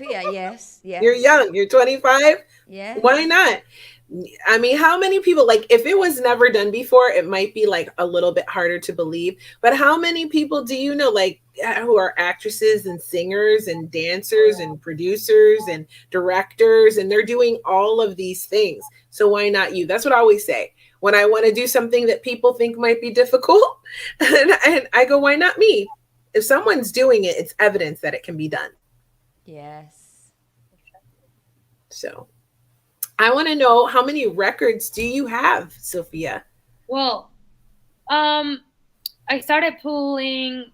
Yeah, yes, You're yes, young. You're 25. Why yes. not? I mean, how many people, like, if it was never done before, it might be like a little bit harder to believe. But how many people do you know, like, who are actresses and singers and dancers and producers and directors, and they're doing all of these things? So why not you? That's what I always say. When I want to do something that people think might be difficult, and I go, why not me? If someone's doing it, it's evidence that it can be done. Yes. So I want to know, how many records do you have, Sophia? Well, um, I started putting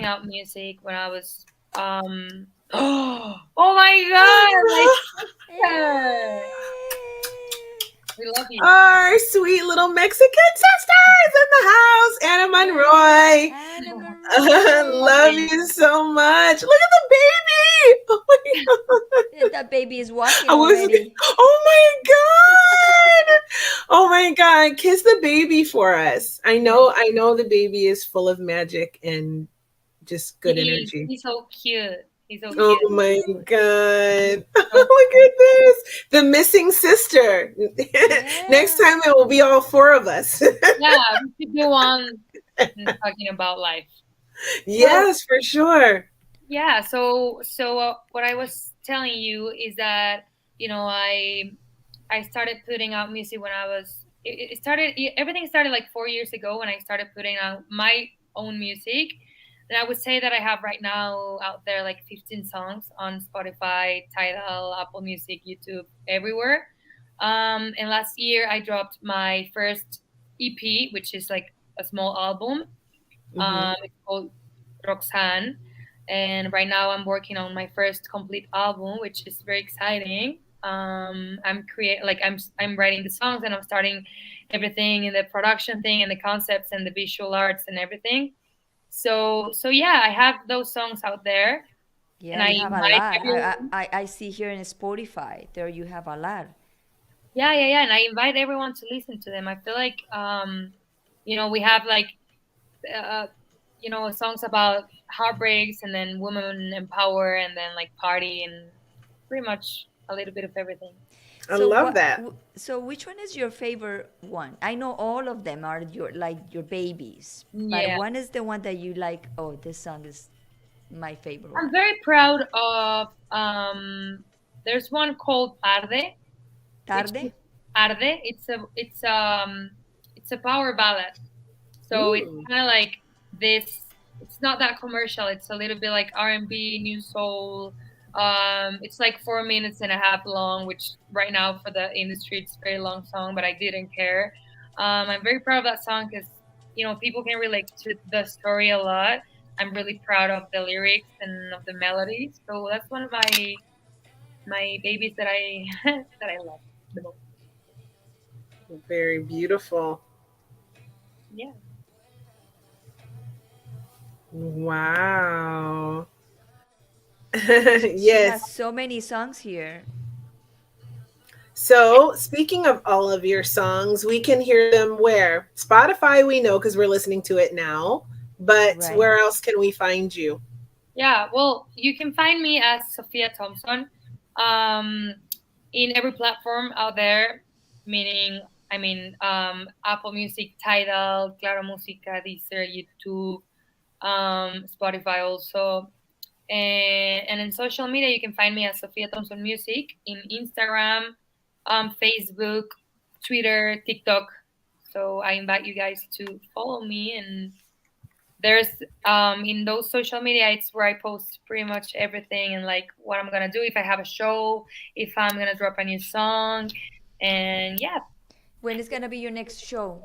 out music when I was oh my god, my sister. We love you. Our sweet little Mexican sisters in the house, Anna Yes, Monroy. Anna Love Love Marie. you. you so much. Look at the baby. Oh my god. That baby is walking I was. already. Oh my god. Oh my god. Kiss the baby for us. I Yeah. know. I know the baby is full of magic and just good He energy. he's so cute. He's so Oh cute. my god. So Look at this. The missing sister. Next Yeah. time it will be all four of us. yeah, we should go on talking about life. Well, Yes, for sure. yeah. What I was telling you is that I started putting out music when I was it started everything started like 4 years ago when I started putting out my own music. And I would say that I have right now out there like 15 songs on Spotify, Tidal, Apple Music, YouTube, everywhere. And last year I dropped my first EP, which is like a small album. Hmm. It's called Roxanne. And right now I'm working on my first complete album, which is very exciting. I'm writing the songs and I'm starting everything in the production thing and the concepts and the visual arts and everything. So yeah, I have those songs out there, Yeah, and I you have a invite lot. everyone. I see here in Spotify. There you have a lot. Yeah, and I invite everyone to listen to them. I feel like we have like uh, songs about heartbreaks and then women empower and then like party and pretty much a little bit of everything. I So love that. so which one is your favorite one? I know all of them are your like your babies, but Yeah, one is the one that you like, oh, this song is my favorite I'm one. very proud of there's one called Arde, which is Tarde? Arde. It's a power ballad. So it's Ooh. kind of like this. It's not that commercial. It's a little bit like R&B, new soul. It's like 4 minutes and a half long, which right now for the industry it's a very long song, but I didn't care. I'm very proud of that song because people can relate to the story a lot. I'm really proud of the lyrics and of the melodies. So that's one of my babies that I that I love the most. Very beautiful. Yeah. Wow. She has Yes. so many songs here. So, speaking of all of your songs, we can hear them where? Spotify, we know because we're listening to it now. But Right. where else can we find you? Yeah, well, you can find me as Sofia Thompson um, in every platform out there, meaning, Apple Music, Tidal, Claro Música, Deezer, YouTube, Spotify also. And in social media, you can find me as Sofia Thompson Music in Instagram, Facebook, Twitter, TikTok. So I invite you guys to follow me and there's in those social media it's where I post pretty much everything and like what I'm gonna do if I have a show, if I'm gonna drop a new song, and yeah. When is gonna be your next show?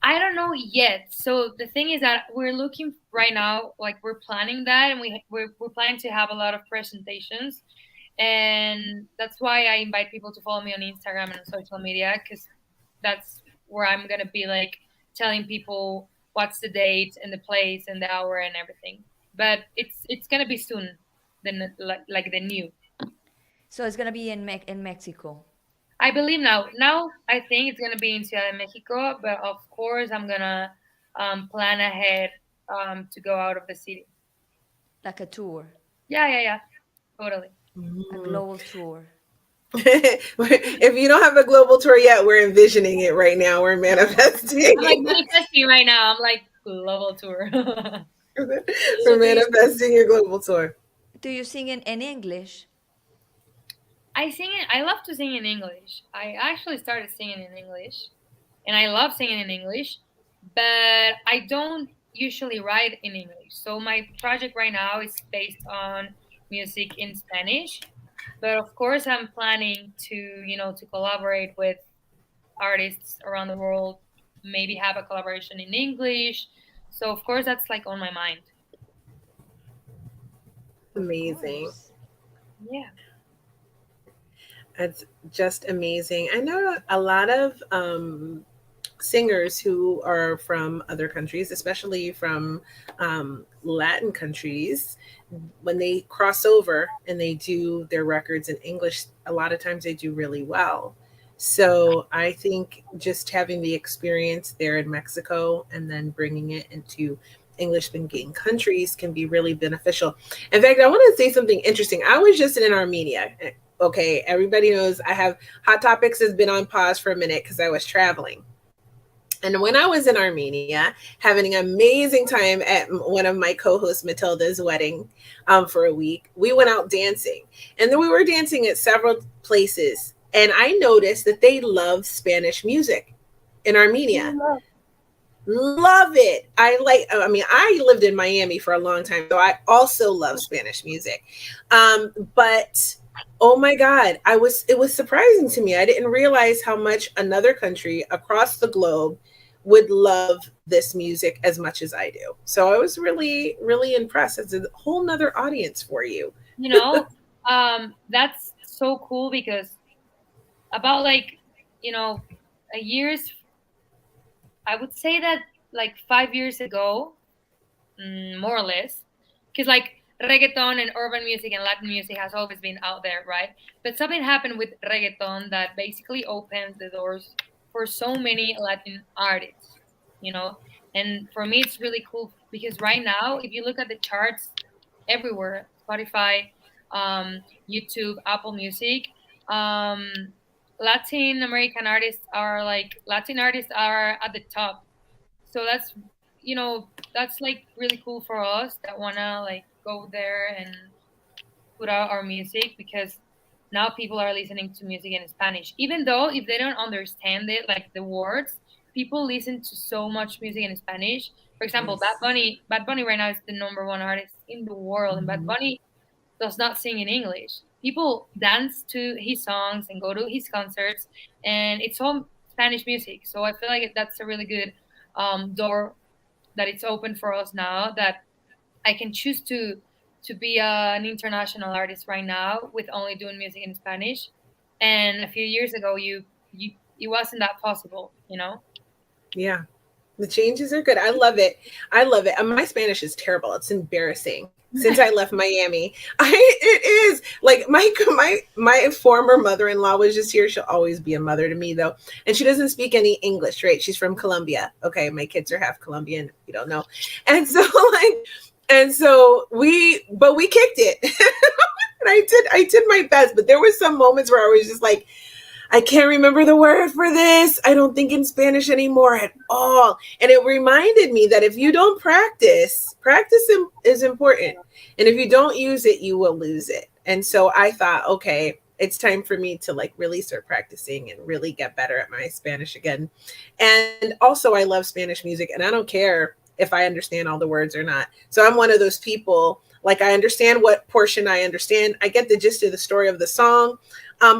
I don't know yet. So the thing is that we're looking right now, like we're planning that, and we're planning to have a lot of presentations, and that's why I invite people to follow me on Instagram and on social media because that's where I'm gonna be like telling people what's the date and the place and the hour and everything. But it's gonna be soon, then like the new. So it's gonna be in in Mexico. I believe now. Now I think it's gonna be in Ciudad de Mexico, but of course I'm gonna plan ahead to go out of the city. Like a tour. Yeah. Totally. A Mm. global tour. If you don't have a global tour yet, we're envisioning it right now. We're I'm like manifesting. manifesting right now. I'm like global tour. So We're manifesting your global tour. do you sing in English? I sing it. I love to sing in English. I actually started singing in English, and I love singing in English, but I don't usually write in English. So my project right now is based on music in Spanish, but of course I'm planning to, to collaborate with artists around the world, maybe have a collaboration in English. So of course that's like on my mind. Of Amazing. course. Yeah. That's just amazing. I know a lot of singers who are from other countries, especially from Latin countries, when they cross over and they do their records in English, a lot of times they do really well. So I think just having the experience there in Mexico and then bringing it into English speaking countries can be really beneficial. In fact, I want to say something interesting. I was just in Armenia. Okay, everybody knows I have Hot Topics has been on pause for a minute because I was traveling. And when I was in Armenia, having an amazing time at one of my co-hosts Matilda's wedding for a week, we went out dancing, and then we were dancing at several places. And I noticed that they love Spanish music in Armenia. Love it. I mean, I lived in Miami for a long time, so I also love Spanish music. But oh my God, it was surprising to me. I didn't realize how much another country across the globe would love this music as much as I do. So I was really, really impressed. It's a whole nother audience for you. You know, that's so cool because about like, a years, I would say that like 5 years ago, more or less, because like reggaeton and urban music and Latin music has always been out there, right? But something happened with reggaeton that basically opened the doors for so many Latin artists, you know. And for me, it's really cool because right now, if you look at the charts everywhere, Spotify, YouTube, Apple Music, um, Latin artists are at the top. So that's like really cool for us that wanna like go there and put out our music because now people are listening to music in Spanish. Even though if they don't understand it, like the words, people listen to so much music in Spanish. For example, Yes. Bad Bunny right now is the number one artist in the world, and Bad Mhm. Bunny does not sing in English. People dance to his songs and go to his concerts, and it's all Spanish music. So I feel like that's a really good door that it's open for us now that I can choose to be an international artist right now with only doing music in Spanish. And a few years ago, you it wasn't that possible, you know. Yeah. The changes are good. I love it. I love it. And my Spanish is terrible. It's embarrassing. Since I left Miami, it is like my former mother-in-law was just here. She'll always be a mother to me though, and she doesn't speak any English. Right? She's from Colombia. Okay, my kids are half Colombian. If you don't know, and so but we kicked it. And I did my best, but there were some moments where I was just like, I can't remember the word for this. I don't think in Spanish anymore at all. And it reminded me that if you don't practice, is important. And if you don't use it, you will lose it. And so I thought, okay, it's time for me to like really start practicing and really get better at my Spanish again. And also, I love Spanish music, and I don't care if I understand all the words or not. So I'm one of those people, like, I understand what portion I understand. I get the gist of the story of the song.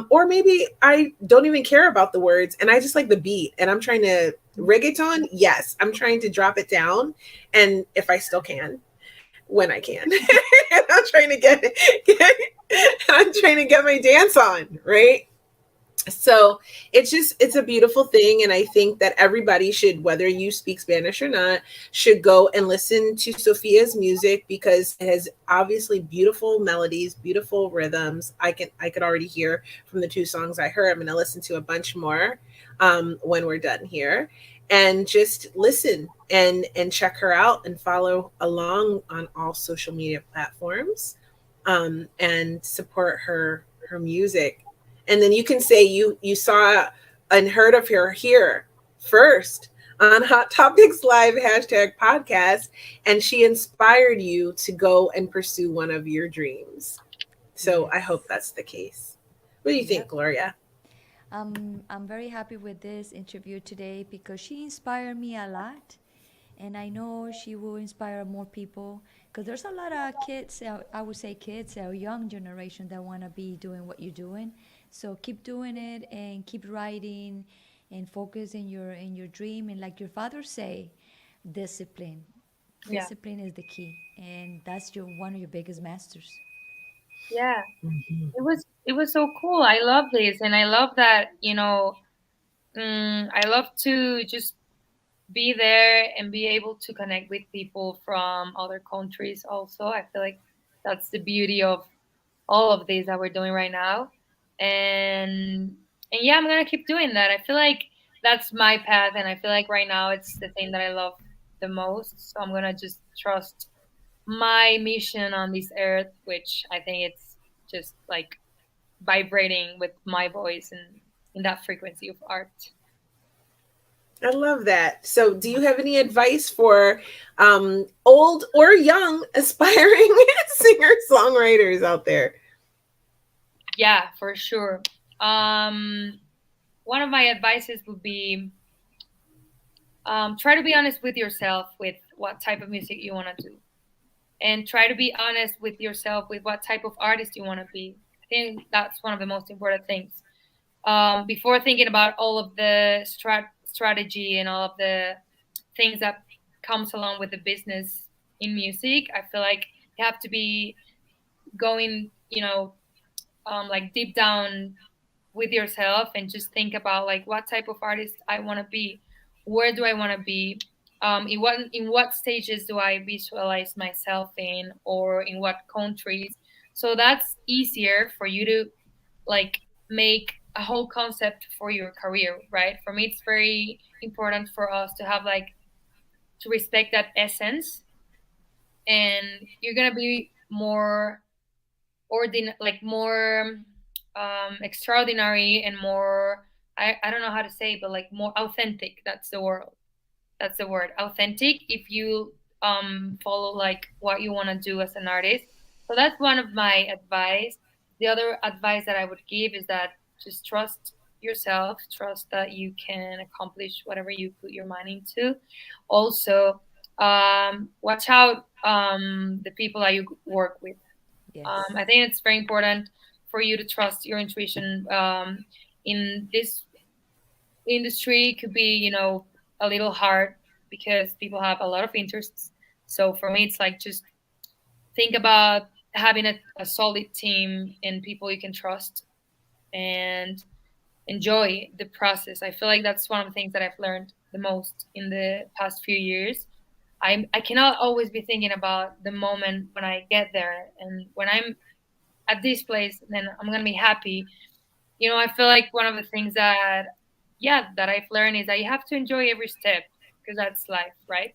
Or maybe I don't even care about the words and I just like the beat and I'm trying to reggaeton. Yes, I'm trying to drop it down. And if I still can, when I can, and get I'm trying to get my dance on, right? So it's a beautiful thing, and I think that everybody should, whether you speak Spanish or not, should go and listen to Sofia's music because it has obviously beautiful melodies, beautiful rhythms. I could already hear from the two songs I heard. I'm going to listen to a bunch more when we're done here, and just listen and check her out and follow along on all social media platforms. and support her music. And then you can say you saw and heard of her here first on Hot Topics Live #podcast, and she inspired you to go and pursue one of your dreams. So I hope Yes. that's the case. What do you think, Yep. Gloria? I'm very happy with this interview today because she inspired me a lot. And I know she will inspire more people because there's a lot of kids, I would say kids, a young generation that want to be doing what you're doing. So keep doing it and keep writing and focus in your dream. And like your father say, discipline. Yeah. Discipline is the key, and that's your one of your biggest masters. Yeah. Mhm. It was so cool. I love this, and I love that. I love to just be there and be able to connect with people from other countries. Also, I feel like that's the beauty of all of these that we're doing right now, and yeah, I'm gonna keep doing that. I feel like that's my path, and I feel like right now it's the thing that I love the most. So I'm gonna just trust my mission on this earth, which I think it's just like vibrating with my voice and in that frequency of art. I love that. So, do you have any advice for old or young aspiring singer songwriters out there? Yeah, for sure. Um, One of my advices would be try to be honest with yourself with what type of music you want to do, and try to be honest with yourself with what type of artist you want to be. I think that's one of the most important things. Before thinking about all of the strategy and all of the things that comes along with the business in music, I feel like you have to be going, like deep down with yourself and just think about like what type of artist I want to be, where do I want to be, in what stages do I visualize myself in, or in what countries. So that's easier for you to like make a whole concept for your career, right? For me, it's very important for us to have like to respect that essence, and you're gonna be more more extraordinary and more I don't know how to say, but like more authentic. That's the word, authentic, if you follow like what you want to do as an artist. So that's one of my advice. The other advice that I would give is that just trust yourself, trust that you can accomplish whatever you put your mind into. Also, watch out the people that you work with. Yes. I think it's very important for you to trust your intuition. In this industry, it could be, a little hard because people have a lot of interests. So for me, it's like just think about having a solid team and people you can trust, and enjoy the process. I feel like that's one of the things that I've learned the most in the past few years. I cannot always be thinking about the moment when I get there, and when I'm at this place, then I'm gonna be happy. I feel like one of the things that, yeah, that I've learned is that you have to enjoy every step because that's life, right?